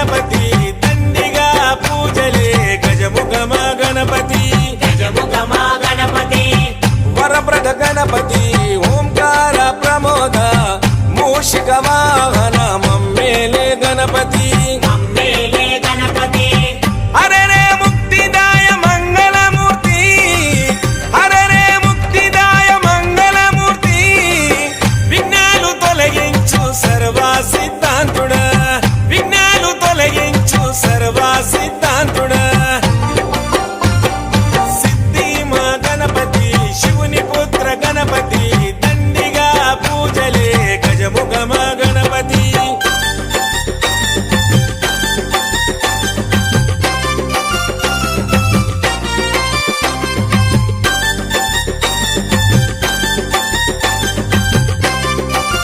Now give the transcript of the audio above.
గణపతి దండిగా పూజలే గజముఖమ గణపతి వరప్రద గణపతి ఓంకార ప్రమోద మూషిక వాహన మమ్మేలే గణపతి హరరే ముక్తిదాయ మంగళమూర్తి హరరే ముక్తిదాయ మంగళమూర్తి విఘ్నాలు తొలగించు సర్వసిద్ధ